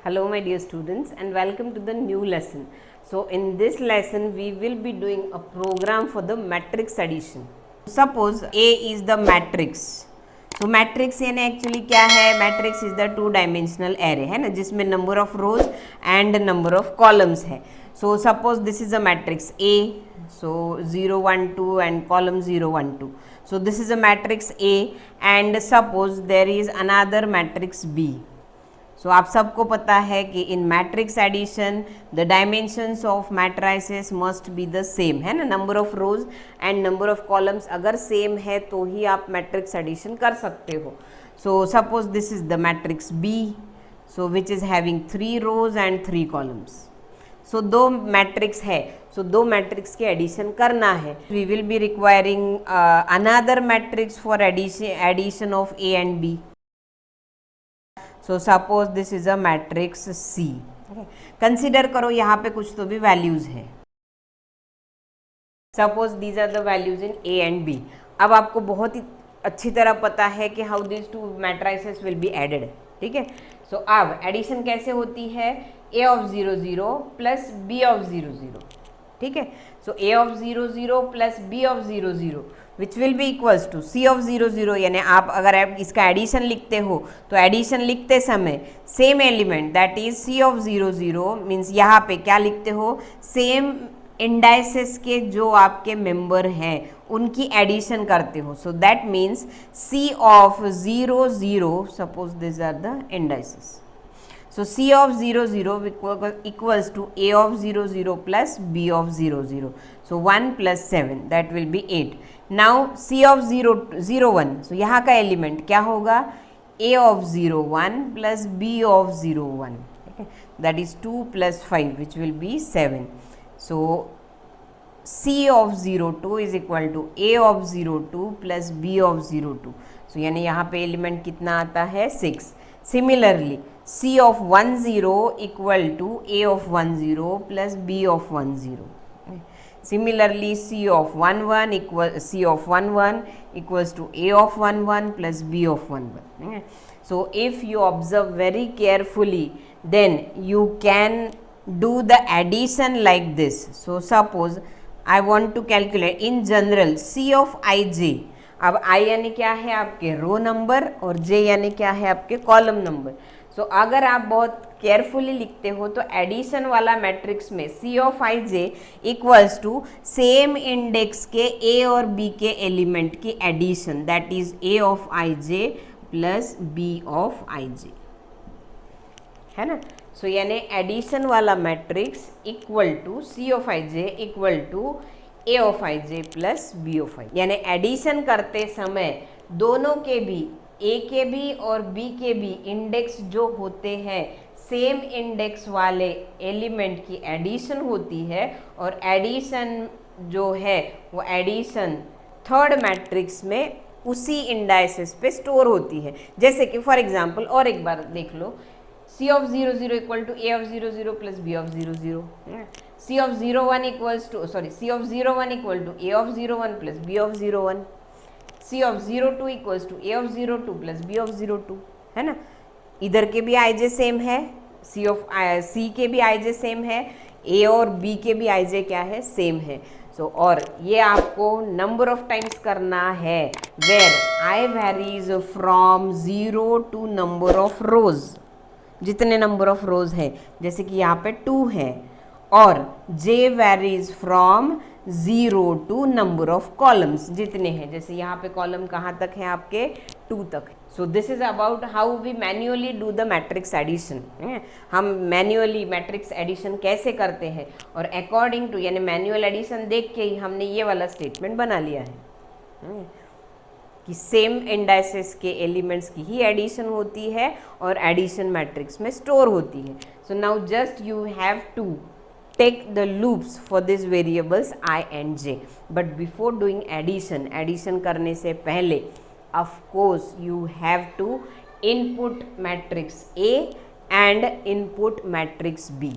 Hello my dear students and welcome to the new lesson. So in this lesson we will be doing a program for the matrix addition. Suppose A is the matrix. So matrix यानी actually क्या है, matrix is the two dimensional array है ना, जिसमें number of rows and number of columns है. So suppose this is a matrix A, so 0 1 2 and column 0 1 2. So this is a matrix A and suppose there is another matrix B. So आप सबको पता है कि in matrix addition the dimensions of matrices must be the same है ना, number of rows and number of columns अगर same है तो ही आप मैट्रिक्स एडिशन कर सकते हो. So suppose this is the matrix B, so which is having 3 rows and 3 columns. So दो मैट्रिक्स है, सो दो मैट्रिक्स के एडिशन करना है. We will be requiring another matrix for addition of A and B. So suppose this is a matrix C. Consider करो यहाँ पे कुछ तो भी वैल्यूज है. Suppose these are the values in A and B. अब आपको बहुत ही अच्छी तरह पता है कि how this two matrices will be added. ठीक है, सो अब एडिशन कैसे होती है, A of 0 0 plus B of 0 0. ठीक है, so A of 0 0 plus B of 0 0 which will be equals to C of 0 0. यानी आप अगर इसका एडिशन लिखते हो तो एडिशन लिखते समय same element that is C of 0 0 means यहाँ पे क्या लिखते हो, सेम इंडाइसेस के जो आपके मेंबर हैं उनकी एडिशन करते हो. So that means C of 0 0, suppose this are the indices. So C of 0 0 equals to A of 0 0 plus B of 0 0. So 1 plus 7 that will be 8. Now C of 0 0 1. So यहाँ का element क्या होगा, A of 0 1 plus B of 0 1. Okay? That is 2 plus 5 which will be 7. So C of 0 2 is equal to A of 0 2 plus B of 0 2. So यानी यहाँ पे element कितना आता है, 6. Similarly, C of 1 0 equal to A of 1 0 plus B of 1 0. Similarly, C of 1 1 equals to A of 1 1 plus B of 1 1. So if you observe very carefully, then you can do the addition like this. So suppose I want to calculate in general C of ij. अब I यानी क्या है आपके रो number और J यानी क्या है आपके कॉलम नंबर. सो अगर आप बहुत केयरफुली लिखते हो तो एडिशन वाला मैट्रिक्स में C of I J equals to same index के A और B के एलिमेंट की addition, that is A of I J plus B of I J, है ना. सो यानी एडिशन वाला matrix equal to C of I J equal to A of I J plus B of I. यानी एडिशन करते समय दोनों के भी A के भी और B के भी इंडेक्स जो होते हैं सेम इंडेक्स वाले एलिमेंट की एडिशन होती है और एडिशन जो है वो एडिशन थर्ड मैट्रिक्स में उसी इंडाइसेस पे स्टोर होती है. जैसे कि फॉर एग्जांपल और एक बार देख लो, C of 0 0 equal to A of 0 0 plus B of 0 0. C of 0 1 equals to C of 0 1 equal to A of 0 1 plus B of 0 1. C of 0 2 equals to A of 0 2 plus B of 0 2, है ना. इधर के भी आई जे same है, C के भी आई जे same है, A और B के भी आई जे क्या है, सेम है. सो और ये आपको नंबर ऑफ टाइम्स करना है where I varies from 0 to number of rows. जितने नंबर ऑफ रोज है, जैसे कि यहाँ पे 2 है, और J varies from 0 to number of columns जितने हैं, जैसे यहाँ पे कॉलम कहाँ तक है आपके 2 तक. So this is about how we manually do the matrix addition. हम मैन्युअली मैट्रिक्स एडिशन कैसे करते हैं और अकॉर्डिंग टू यानी मैनुअल एडिशन देख के ही हमने ये वाला स्टेटमेंट बना लिया है कि सेम इंडाइसेस के एलिमेंट्स की ही एडिशन होती है और एडिशन मैट्रिक्स में स्टोर होती है. So now just you have to take the loops for these variables I and J. But before doing addition करने से पहले of course you have to input matrix A and input matrix B.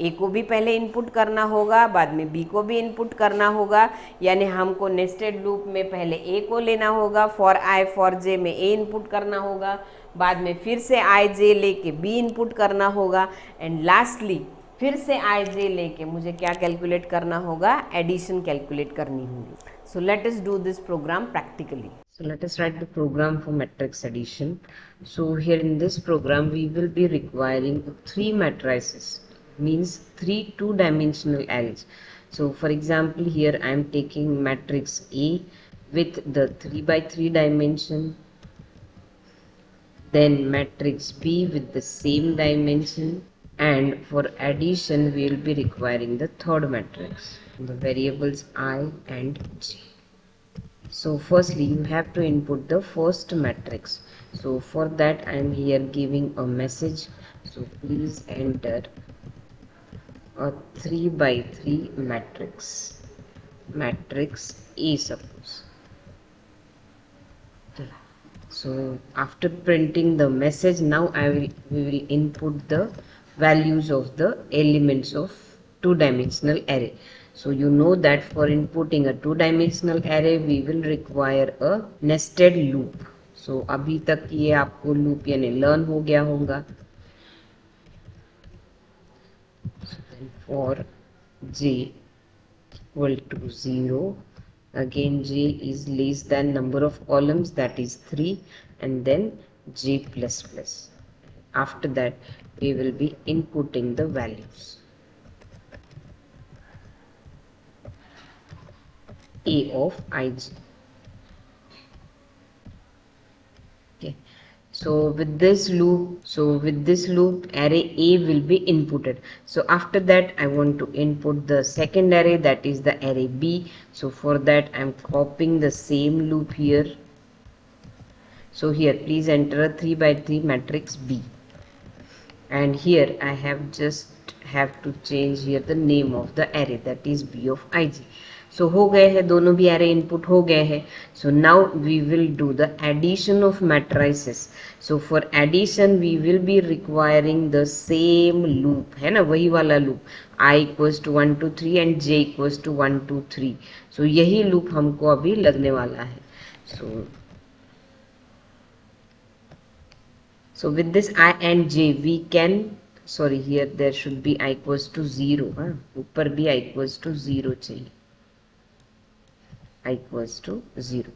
A को भी पहले input करना होगा, बाद में B को भी इनपुट करना होगा. यानी हमको नेस्टेड लूप में पहले A को लेना होगा, फॉर I फॉर J में A इनपुट करना होगा, बाद में फिर से आई जे लेके बी इनपुट करना होगा, एंड लास्टली फिर से आई जे लेके मुझे क्या कैलकुलेट करना होगा, एडिशन कैलकुलेट करनी होगी. So let us do this program practically. So let us write the program for matrix addition. So here in this program we will be requiring 3 matrices, means 3 two-dimensional arrays. So for example here I am taking matrix A with the 3 by 3 dimension, then matrix B with the same dimension, and for addition we will be requiring the third matrix, the variables I and J. So firstly you have to input the first matrix. So for that I am here giving a message. So please enter a 3 by 3 matrix, matrix A suppose. So after printing the message, now we will input the values of the elements of two-dimensional array. So you know that for inputting a two-dimensional array we will require a nested loop. So अभी तक ये आपको loop यानी learn हो गया होगा. So then for j equal to 0, again j is less than number of columns, that is 3, and then j plus plus. After that we will be inputting the values a of ij. Okay, so with this loop array A will be inputted. So after that I want to input the second array, that is the array B. So for that I am copying the same loop here. So here please enter a 3 by 3 matrix B, and here I have to change here the name of the array, that is B of ij. So हो गए हैं, दोनों भी array input हो गए हैं. So now we will do the addition of matrices. So for addition we will be requiring the same loop, है ना, वही वाला loop, I equals to 1 2 3 and j equals to 1 2 3. So यही loop हमको अभी लगने वाला है. So with this I and j we can, sorry here there should be I equals to 0, हाँ, ऊपर भी I equals to 0 चाहिए, I equals to 0.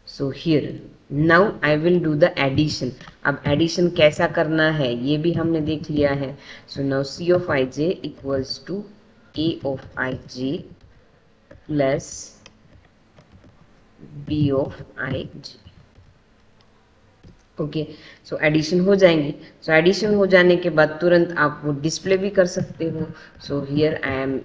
So here now I will do the addition. अब addition कैसा करना है ये भी हमने देख लिया है. So now C of ij equals to A of ij plus B of ij. Okay, so addition हो जाएंगी. सो एडिशन हो जाने के बाद तुरंत आप वो डिस्प्ले भी कर सकते हो. So here I am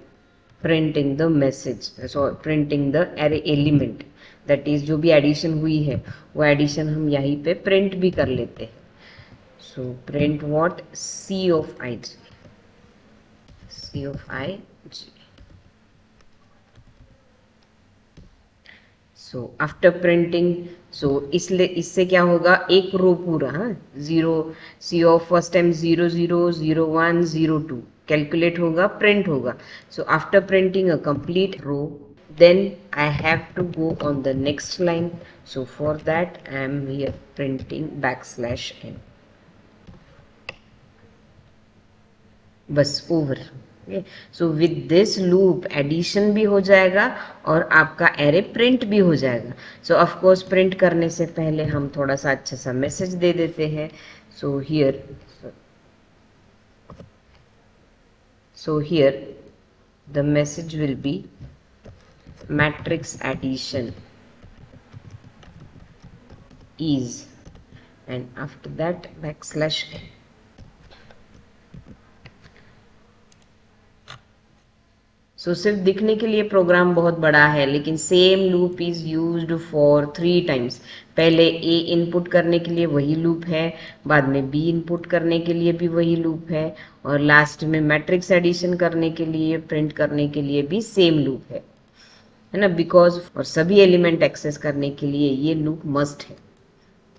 printing the message, so printing the array element, that is जो भी एडिशन हुई है वो एडिशन हम यहीं पे प्रिंट भी कर लेते हैं. So print what, C of I J, C of I J. So after printing, so इसलिए इससे क्या होगा, एक रो पूरा, हाँ, 0 C of first time 0 0 0 1 0 2 calculate होगा, प्रिंट होगा. So after printing a complete row, then I have to go on the next line. So for that I am here printing \n. बस over. So with this loop addition भी हो जाएगा और आपका array print भी हो जाएगा. सो of course print करने से पहले हम थोड़ा सा अच्छा सा मैसेज दे देते हैं. So here the message will be matrix addition is, and after that \n. सो सिर्फ दिखने के लिए प्रोग्राम बहुत बड़ा है, लेकिन same loop is used for 3 times. पहले ए इनपुट करने के लिए वही लूप है, बाद में बी इनपुट करने के लिए भी वही लूप है, और लास्ट में मैट्रिक्स एडिशन करने के लिए, प्रिंट करने के लिए भी सेम लूप है ना, बिकॉज और सभी एलिमेंट एक्सेस करने के लिए ये लूप मस्ट है.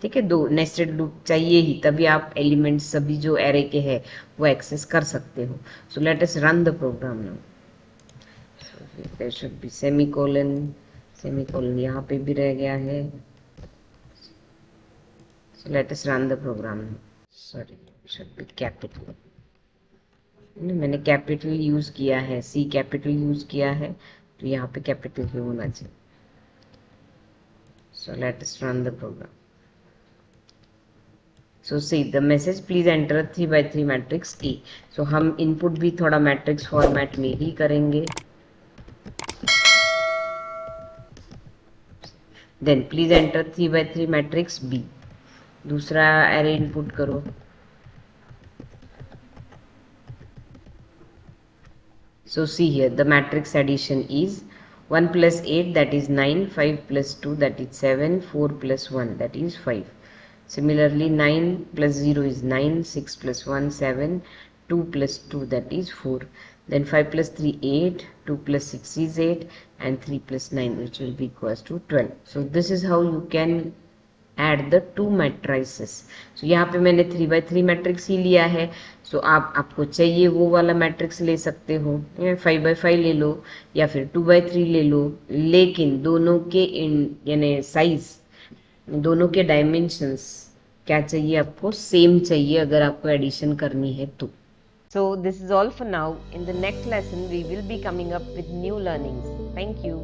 ठीक है, 2 नेस्टेड लूप चाहिए ही, तभी आप एलिमेंट सभी जो एरे के हैं वो एक्सेस कर सकते हो. So let us run the program now. There should be semicolon, semicolon यहाँ पे भी रह गया है. So let us run the program. Sorry, should be capital. मैंने कैपिटल यूज किया है, सी कैपिटल यूज किया है, तो यहाँ पे कैपिटल ही होना चाहिए. So let us run the program. So see the message, please enter 3 by 3 matrix A. So हम इनपुट भी थोड़ा मैट्रिक्स फॉर्मेट में ही करेंगे. Then please enter 3 by 3 matrix B. दूसरा एरे इनपुट करो. So see here the matrix addition is 1 plus 8 that is 9, 5 plus 2 that is 7, 4 plus 1 that is 5. Similarly 9 plus 0 is 9, 6 plus 1 7, 2 plus 2 that is 4. Then 5 plus 3 8, 2 plus 6 is 8 and 3 plus 9 which will be equals to 12. So this is how you can add the two matrices. So यहाँ पे मैंने 3 by 3 matrix ही लिया है. So आपको चाहिए वो वाला matrix ले सकते हो, 5 by 5 ले लो या फिर 2 by 3 ले लो, लेकिन दोनों के यानी साइज, दोनों के डायमेंशंस क्या चाहिए आपको, सेम चाहिए अगर आपको एडिशन करनी है तो. So this is all for now. In the next lesson we will be coming up with new learnings. Thank you.